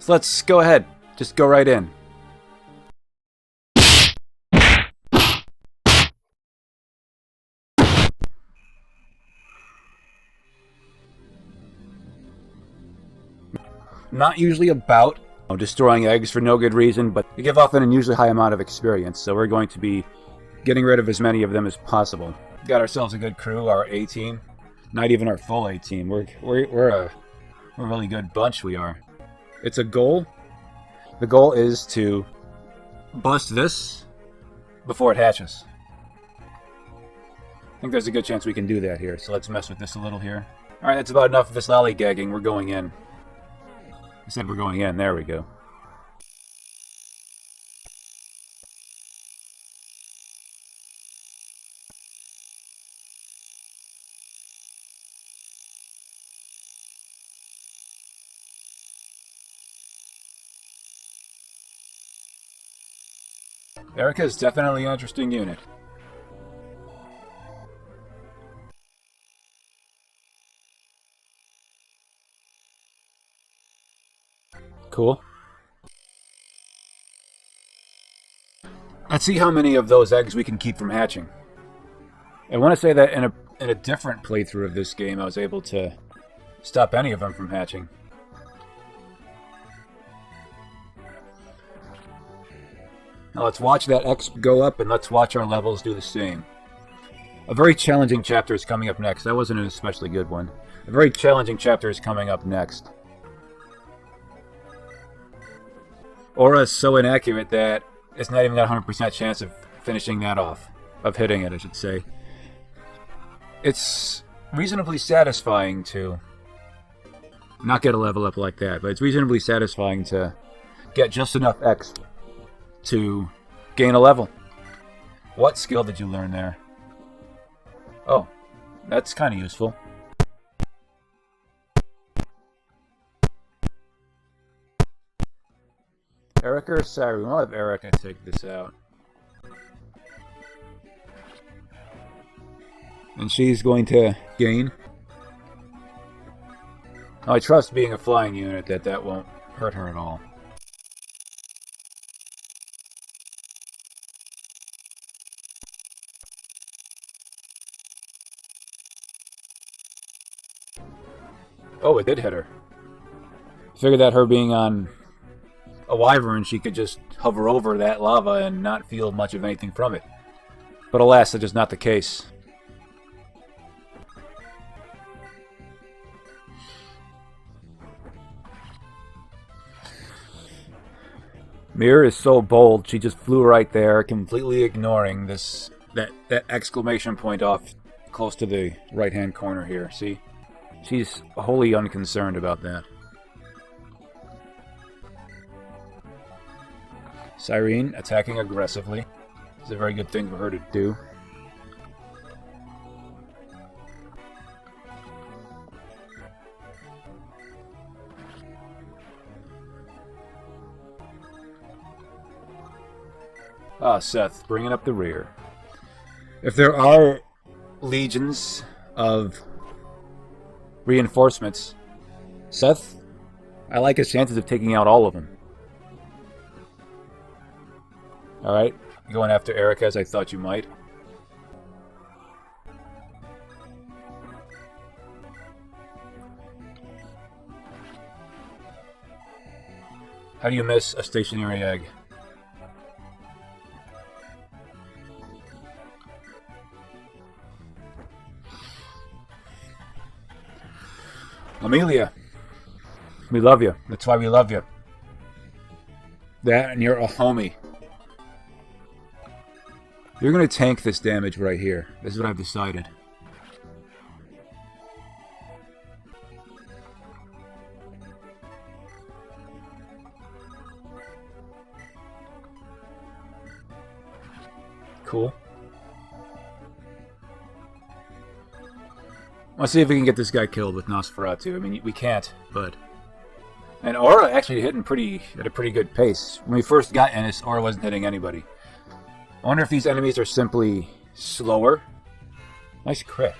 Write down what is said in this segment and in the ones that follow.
So let's go ahead. Just go right in. Not usually about destroying eggs for no good reason, but they give off an unusually high amount of experience, so we're going to be getting rid of as many of them as possible. Got ourselves a good crew, our A team. Not even our full A team. We're a really good bunch, we are. It's a goal. The goal is to bust this before it hatches. I think there's a good chance we can do that here, so let's mess with this a little here. Alright, that's about enough of this lollygagging. We're going in. I said we're going in. There we go. Erica's definitely an interesting unit. Cool. Let's see how many of those eggs we can keep from hatching. I want to say that in a different playthrough of this game, I was able to stop any of them from hatching. Now let's watch that X go up, and let's watch our levels do the same. A very challenging chapter is coming up next. That wasn't an especially good one. A very challenging chapter is coming up next. Aura is so inaccurate that it's not even got a 100% chance of finishing that off. Of hitting it, I should say. It's reasonably satisfying to not get a level up like that, but it's reasonably satisfying to get just enough X to gain a level. What skill did you learn there? Oh, that's kind of useful. Erica or Cyrene? We'll have Erica take this out. And she's going to gain. Oh, I trust being a flying unit that won't hurt her at all. Oh, it did hit her. Figured that her being on a wyvern, she could just hover over that lava and not feel much of anything from it. But alas, that is not the case. Mirror is so bold, she just flew right there, completely ignoring that exclamation point off close to the right-hand corner here. See? She's wholly unconcerned about that. Cyrene attacking aggressively. It's a very good thing for her to do. Ah, Seth, bringing up the rear. If there are legions of reinforcements, Seth, I like his chances of taking out all of them. Alright, going after Erica as I thought you might. How do you miss a stationary egg? Amelia, we love you. That's why we love you. That and you're a homie. You're going to tank this damage right here. This is what I've decided. Cool. Let's see if we can get this guy killed with Nosferatu. I mean, we can't, but... And Aura actually hitting at a pretty good pace. When we first got Ennis, Aura wasn't hitting anybody. I wonder if these enemies are simply slower. Nice crit.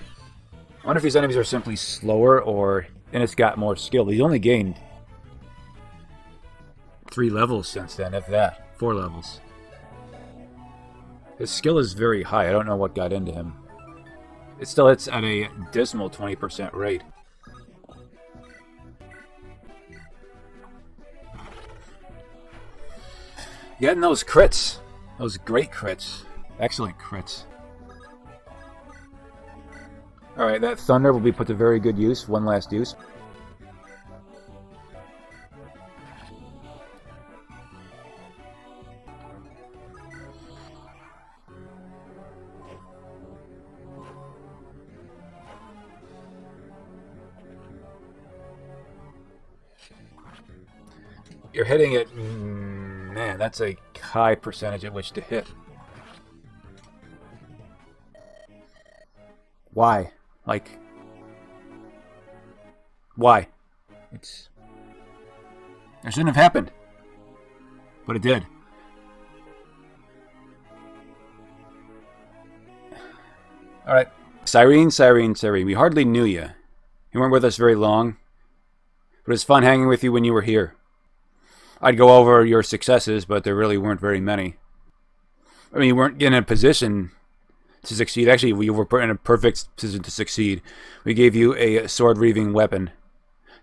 I wonder if these enemies are simply slower or Ennis got more skill. He's only gained 3 levels since then, if that. 4 levels. His skill is very high. I don't know what got into him. It still hits at a dismal 20% rate. Getting those crits. Those great crits. Excellent crits. Alright, that thunder will be put to very good use. One last use. You're hitting it... Man, that's a high percentage at which to hit. Why? Like... Why? It shouldn't have happened. But it did. Alright. Cyrene, we hardly knew you. You weren't with us very long. But it was fun hanging with you when you were here. I'd go over your successes, but there really weren't very many. I mean, you weren't in a position to succeed. Actually, we were in a perfect position to succeed. We gave you a sword-reaving weapon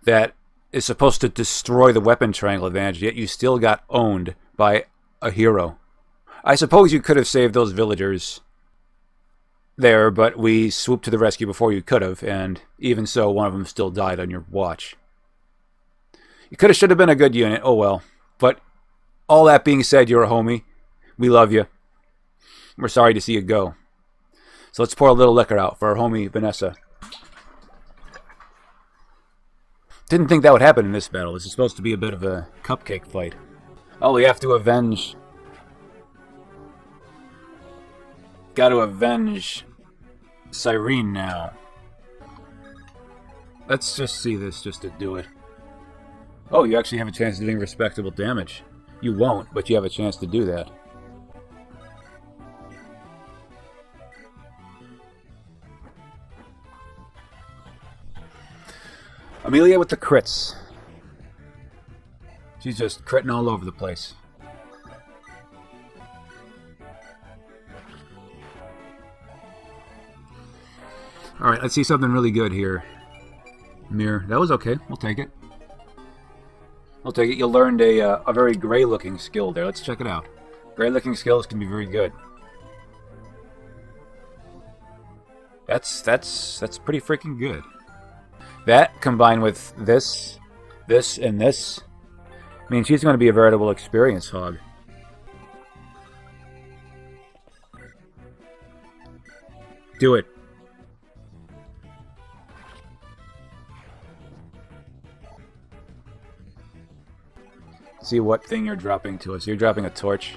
that is supposed to destroy the weapon triangle advantage, yet you still got owned by a hero. I suppose you could have saved those villagers there, but we swooped to the rescue before you could have, and even so, one of them still died on your watch. You could have, should have been a good unit. Oh well. But all that being said, you're a homie. We love you. We're sorry to see you go. So let's pour a little liquor out for our homie Vanessa. Didn't think that would happen in this battle. This is supposed to be a bit of a cupcake fight. Oh, we have to avenge. Got to avenge Cyrene now. Let's just see this just to do it. Oh, you actually have a chance of doing respectable damage. You won't, but you have a chance to do that. Amelia with the crits. She's just critting all over the place. Alright, let's see something really good here. Mirror. That was okay. We'll take it. I'll take it. You learned a very gray-looking skill there. Let's check it out. Gray-looking skills can be very good. That's pretty freaking good. That, combined with this, and this, means she's going to be a veritable experience hog. Do it. See what thing you're dropping to us. You're dropping a torch.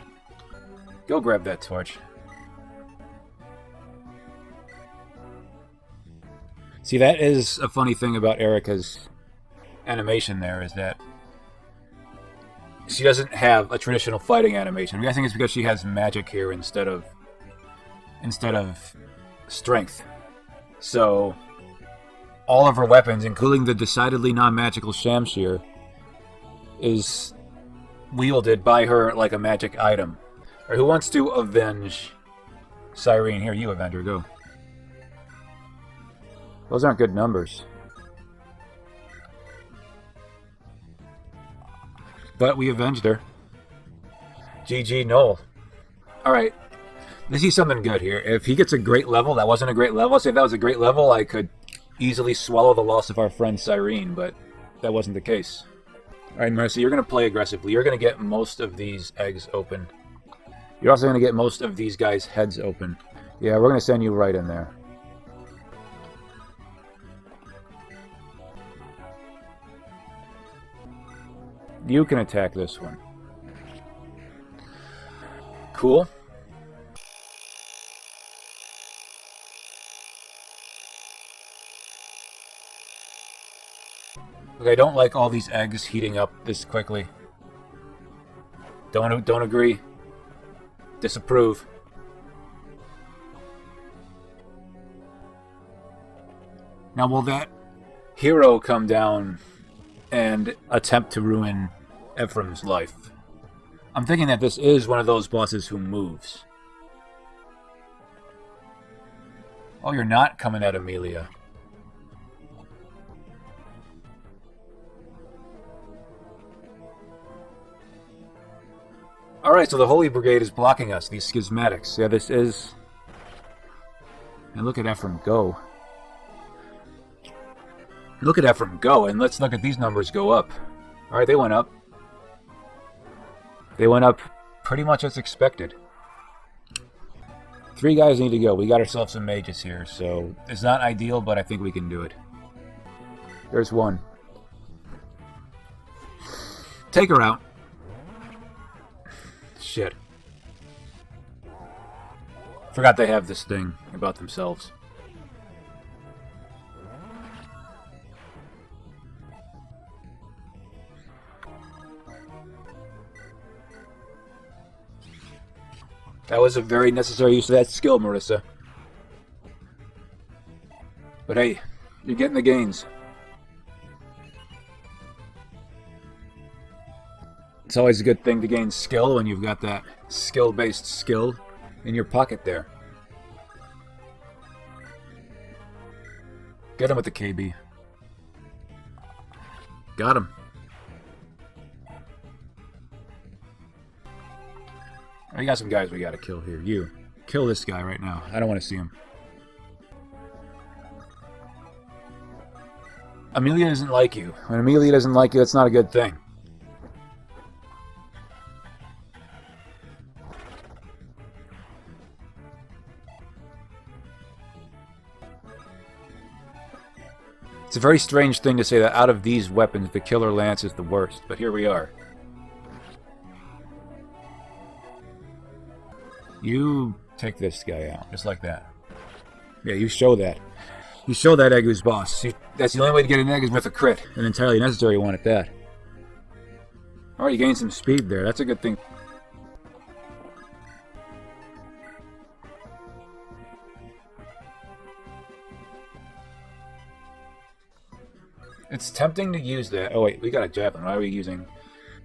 Go grab that torch. See, that is a funny thing about Erica's animation there, is that she doesn't have a traditional fighting animation. I think it's because she has magic here instead of strength. So all of her weapons, including the decidedly non-magical Shamshir, is wielded by her like a magic item. Or who wants to avenge Cyrene? Here, you avenge her, go. Those aren't good numbers. But we avenged her. GG Noel. Alright. Let's see something good here. If he gets a great level, that wasn't a great level. Say if that was a great level, I could easily swallow the loss of our friend Cyrene, but that wasn't the case. Alright, Marissa, you're going to play aggressively. You're going to get most of these eggs open. You're also going to get most of these guys' heads open. Yeah, we're going to send you right in there. You can attack this one. Cool. Okay, I don't like all these eggs heating up this quickly. Don't agree. Disapprove. Now, will that hero come down and attempt to ruin Ephraim's life? I'm thinking that this is one of those bosses who moves. Oh, you're not coming at Amelia. Alright, so the Holy Brigade is blocking us, these schismatics. Yeah, this is... And look at Ephraim go. Look at Ephraim go, and let's look at these numbers go up. Alright, they went up. They went up pretty much as expected. 3 guys need to go. We got ourselves some mages here, so it's not ideal, but I think we can do it. There's one. Take her out. Shit. Forgot they have this thing about themselves. That was a very necessary use of that skill, Marissa. But hey, you're getting the gains. It's always a good thing to gain skill when you've got that skill-based skill in your pocket there. Get him with the KB. Got him. Oh, you got some guys we gotta kill here. You. Kill this guy right now. I don't want to see him. Amelia doesn't like you. When Amelia doesn't like you, that's not a good thing. It's a very strange thing to say that out of these weapons, the Killer Lance is the worst, but here we are. You take this guy out, just like that. Yeah, you show that. You show that egg who's boss. That's the only way to get an egg is with a crit. An entirely necessary one at that. Alright, you gained some speed there. That's a good thing. It's tempting to use that. Oh wait, we got a javelin. Why are we using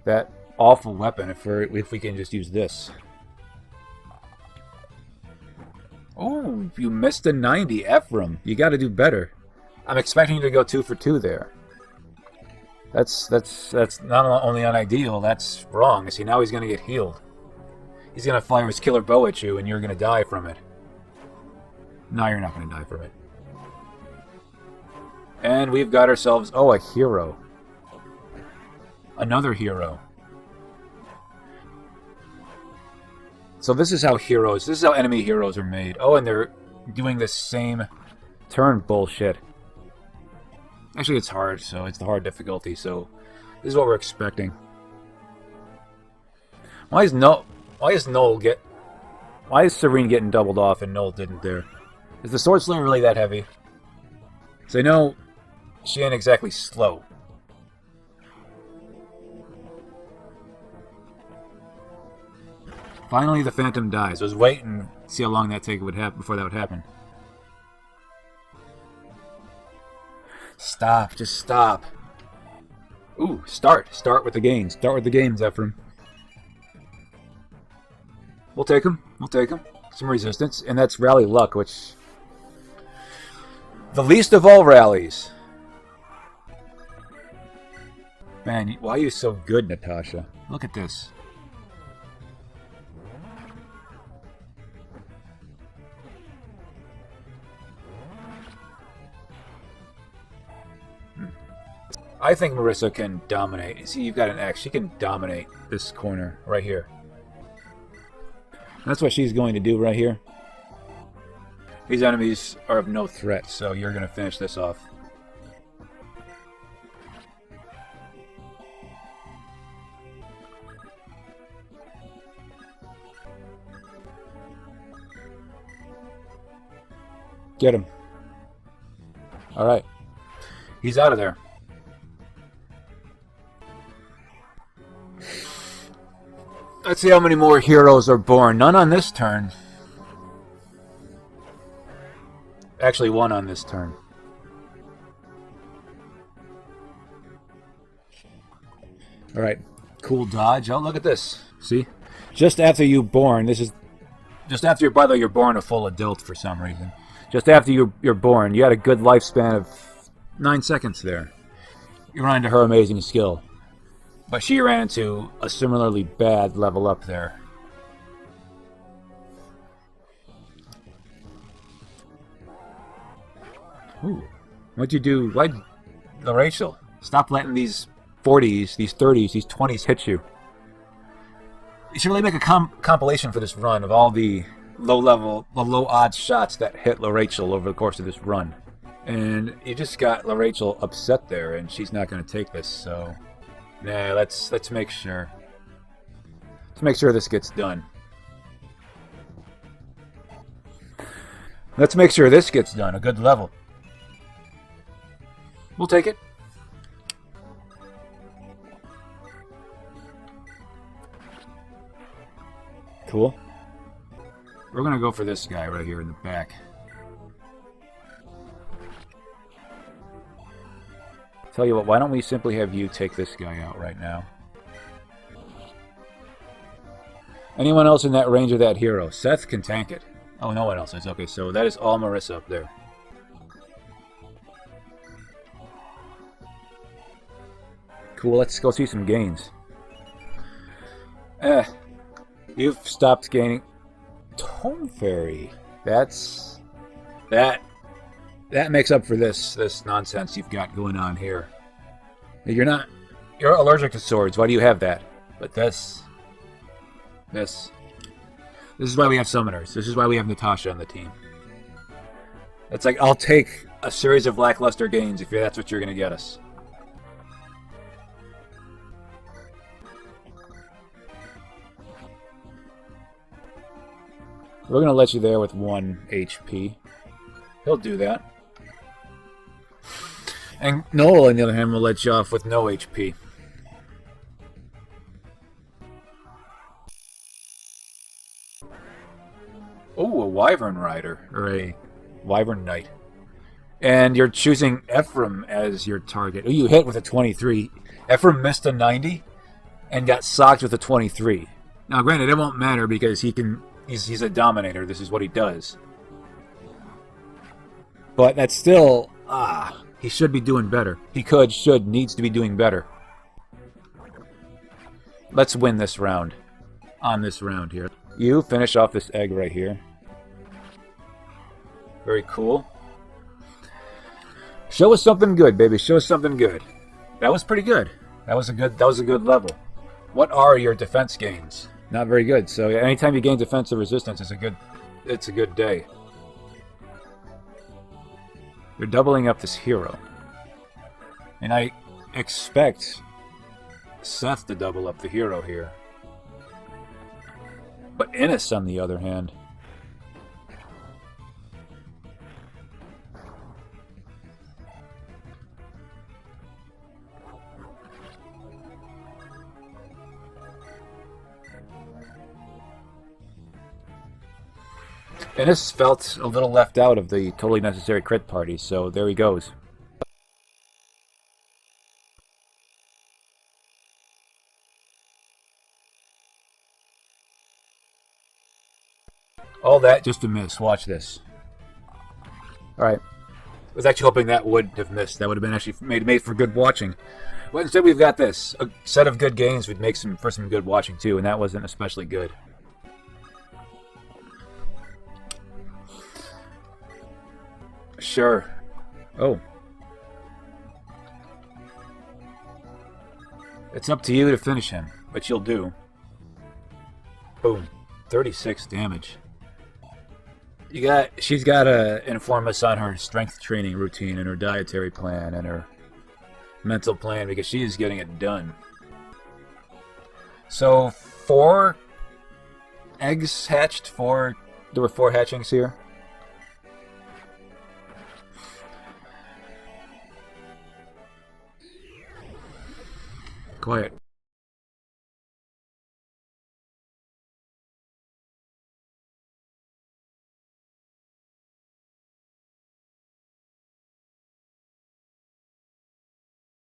that awful weapon if we can just use this? Oh, you missed a 90, Ephraim. You got to do better. I'm expecting you to go 2 for 2 there. That's not only unideal, that's wrong. See, now he's going to get healed. He's going to fire his killer bow at you, and you're going to die from it. No, you're not going to die from it. And we've got ourselves, oh, a hero. Another hero. So this is how enemy heroes are made. Oh, and they're doing this same turn bullshit. Actually, it's hard, so it's the hard difficulty, so this is what we're expecting. Why is Serene getting doubled off and Noel didn't there? Is the Sword Slinger really that heavy? So I know she ain't exactly slow. Finally, the Phantom dies. I was waiting to see how long that would happen before that would happen. Stop. Just stop. Ooh, start. Start with the gains. Start with the gains, Ephraim. We'll take him. We'll take him. Some resistance. And that's rally luck, which... the least of all rallies. Man, why are you so good, Natasha? Look at this. I think Marissa can dominate. See, you've got an X. She can dominate this corner right here. That's what she's going to do right here. These enemies are of no threat, so you're going to finish this off. Get him. Alright. He's out of there. Let's see how many more heroes are born. None on this turn. Actually, one on this turn. Alright. Cool dodge. Oh, look at this. See? Just after you're born, this is... Just after you're, by the way, you're born a full adult for some reason. Just after you're born, you had a good lifespan of 9 seconds there. You run into her amazing skill. But she ran into a similarly bad level up there. Ooh. What'd you do? Why'd... Rachel, stop letting these 40s, these 30s, these 20s hit you. You should really make a compilation for this run of all the low odds shots that hit Rachel over the course of this run. And you just got Rachel upset there, and she's not going to take this, so... Nah, let's make sure. Let's make sure this gets done. Let's make sure this gets done. A good level. We'll take it. Cool. We're going to go for this guy right here in the back. Tell you what, why don't we simply have you take this guy out right now? Anyone else in that range of that hero? Seth can tank it. Oh, no one else is. Okay, so that is all Marissa up there. Cool, let's go see some gains. You've stopped gaining... Tone Fairy. That makes up for this nonsense you've got going on here. You're allergic to swords. Why do you have that? But this is why we have summoners. This is why we have Natasha on the team. It's like, I'll take a series of lackluster gains if that's what you're going to get us. We're going to let you there with 1 HP. He'll do that. And Noel, on the other hand, will let you off with no HP. Oh, a Wyvern Rider. Or a Wyvern Knight. And you're choosing Ephraim as your target. Oh, you hit with a 23. Ephraim missed a 90 and got socked with a 23. Now, granted, it won't matter because he's a Dominator. This is what he does. But that's still... he should be doing better. He needs to be doing better. Let's win this round. On this round here. You finish off this egg right here. Very cool. Show us something good, baby. Show us something good. That was pretty good. That was a good level. What are your defense gains? Not very good. So anytime you gain defensive resistance, it's a good day. You're doubling up this hero. And I expect Seth to double up the hero here. But Innes, on the other hand... Innes felt a little left out of the totally necessary crit party, so there he goes. All that just to miss. Watch this. Alright. I was actually hoping that would have missed. That would have been actually made for good watching. But instead we've got this. A set of good games would make for some good watching too, and that wasn't especially good. Sure. Oh. It's up to you to finish him, but you'll do. Boom. 36 damage. She's got to inform us on her strength training routine and her dietary plan and her mental plan because she is getting it done. So 4 eggs hatched. There were 4 hatchings here. Quiet.